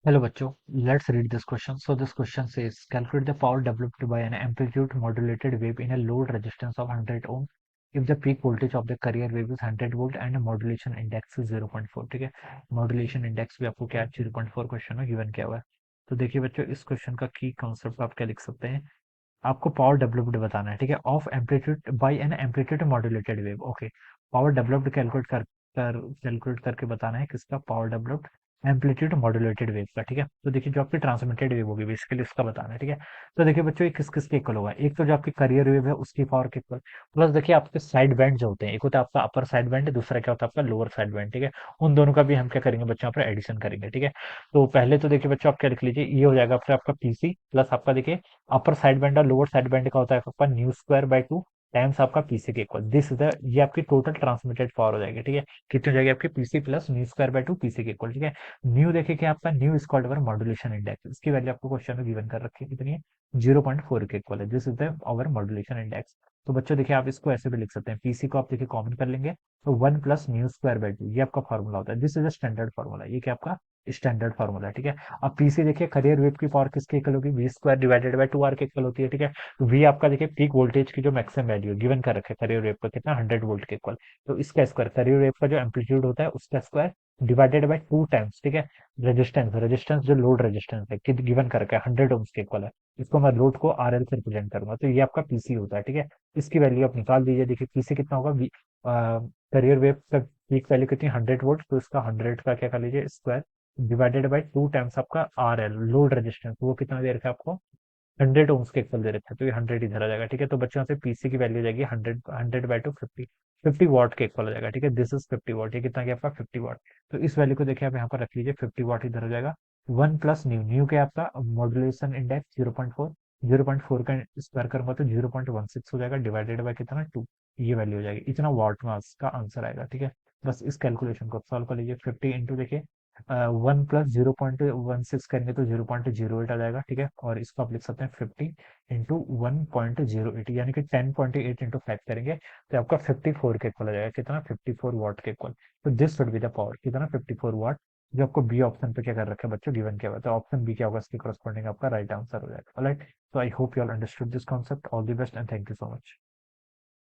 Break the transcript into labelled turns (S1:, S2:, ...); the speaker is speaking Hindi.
S1: Hello बच्चों, let's read this question. So this question says calculate the power developed by an amplitude modulated wave in a load resistance of 100 ohm if the peak voltage of the carrier wave is 100 volt and modulation index is 0.4. ठीक है, मॉड्यूलेशन इंडेक्स भी आपको क्या 0.4 क्वेश्चन में गिवन किया हुआ है। तो देखिए बच्चों, इस क्वेश्चन का की कॉन्सेप्ट आप क्या लिख सकते हैं। आपको पावर डेवलप्ड बताना है, ठीक है, of amplitude by n amplitude modulated wave. Okay, power developed calculate करके बताना है किसका, power developed amplitude modulated wave का। ठीक है, तो देखिए जो आपकी ट्रांसमिटेड वेव होगी बेसिकली उसका बताना है। ठीक है, तो देखिए बच्चों, ये किस किस के इक्वल होगा। एक तो जो आपकी करियर वेव है उसकी पावर के इक्वल, प्लस देखिए आपके साइड बैंड जो होते हैं, एक होता है आपका अपर साइड बैंड, दूसरा क्या होता है आपका लोअर साइड बैंड। ठीक है, उन दोनों का भी हम क्या करेंगे बच्चों, यहाँ पर एडिशन करेंगे। ठीक है, तो पहले तो देखिए बच्चों आप क्या लिख लीजिए, ये हो जाएगा फिर आपका पीसी प्लस आपका देखिए अपर साइड बैंड और लोअर साइड बैंड का होता है आपका न्यू स्क्वायर बाय 2 टाइम्स आपका पीसी के इक्वल। दिस इज द, ये आपकी टोटल ट्रांसमिटेड पावर हो जाएगी। ठीक है, कितनी हो जाएगी आपकी PC plus new square by 2 PC के इक्वल। ठीक है, न्यू देखिए कि आपका new square over modulation index, इसकी वैल्यू आपको क्वेश्चन में गिवन कर रखी है कितनी है, 0.4 के इक्वल है। This is the over modulation index. तो बच्चों देखिए आप इसको ऐसे भी लिख सकते हैं, पीसी को आप देखिए कॉमन कर लेंगे तो 1 प्लस न्यू स्क्वायर बाय 2, ये आपका फॉर्मूला होता है। This is a standard formula, ये क्या आपका स्टैंडर्ड फॉर्मूला है। ठीक है, अब पीसी देखिए करियर वेव की पावर किसके इक्वल होगी, V square divided by 2 R के इक्वल होती है। ठीक है, तो वी आपका देखिए पीक वोल्टेज की जो मैक्सिमम वैल्यू गिवन कर रखे करियर वेव का कितना, 100 वोल्ट के इक्वल। तो इसका स्क्वायर, करियर वेव का जो एम्पलीट्यूड होता है उसका स्क्वायर डिवाइडेड बाय 2 टाइम्स। ठीक है, रेजिस्टेंस, रेजिस्टेंस जो लोड रेजिस्टेंस है कि गिवन कर रखा है 100 ओम्स के इक्वल है, इसको मैं लोड को आरएल से रिप्रेजेंट करूंगा, तो ये आपका पीसी होता है। ठीक है, इसकी वैल्यू आप निकाल दीजिए। देखिए पीसी कितना होगा, करियर वेव का पीक वैल्यू कितनी, 100 वोल्ट, तो इसका 100 का क्या कर लीजिए स्क्वायर डिवाइडेड बाय 2 टाइम्स आपका आर एल लोड रेजिस्टेंस, वो कितना दे रखा है आपको, 100 ओम्स के इक्वल दे रखा है, तो ये 100 इधर आ जाएगा। ठीक है, तो बच्चों से पीसी की वैल्यू जाएगी 100 बाय 2 50 वॉट के इक्वल हो जाएगा। ठीक है, दिस इज 50 वॉट, ये कितना गया आपका 50 वॉट। तो इस वैल्यू को देखिए आप यहाँ पर रख लीजिए, 50 वॉट इधर हो जाएगा। 1 प्लस न्यू, न्यू के आपका मॉड्यूलेशन इंडेक्स 0.4, 0.4 का स्क्वायर करूंगा तो 0.16 हो जाएगा डिवाइडेड बाय कितना 2, ये वैल्यू हो जाएगी, इतना वॉट में इसका आंसर आएगा। ठीक है, बस इस कैलकुलेशन को सॉल्व कर लीजिए। 50 इंटू देखिए 1 प्लस 0.16 करेंगे तो 0.08 आ जाएगा। ठीक है, और इसको आप लिख सकते हैं 50 इंटू 1.08, यानी कि 10.8 इंटू 5 करेंगे तो आपका 54 के इक्वल आ जाएगा, कितना 54 वॉट के इक्वल। तो this would be the power, कितना 54 वॉट, जो आपको बी ऑप्शन पे क्या कर रखा है बच्चों, गिवन किया हुआ है। तो ऑप्शन बी क्या होगा, इसके करस्पॉन्डिंग आपका राइट आंसर हो जाएगा। ऑलराइट, तो I hope you all understood this concept. All the best and thank you so much.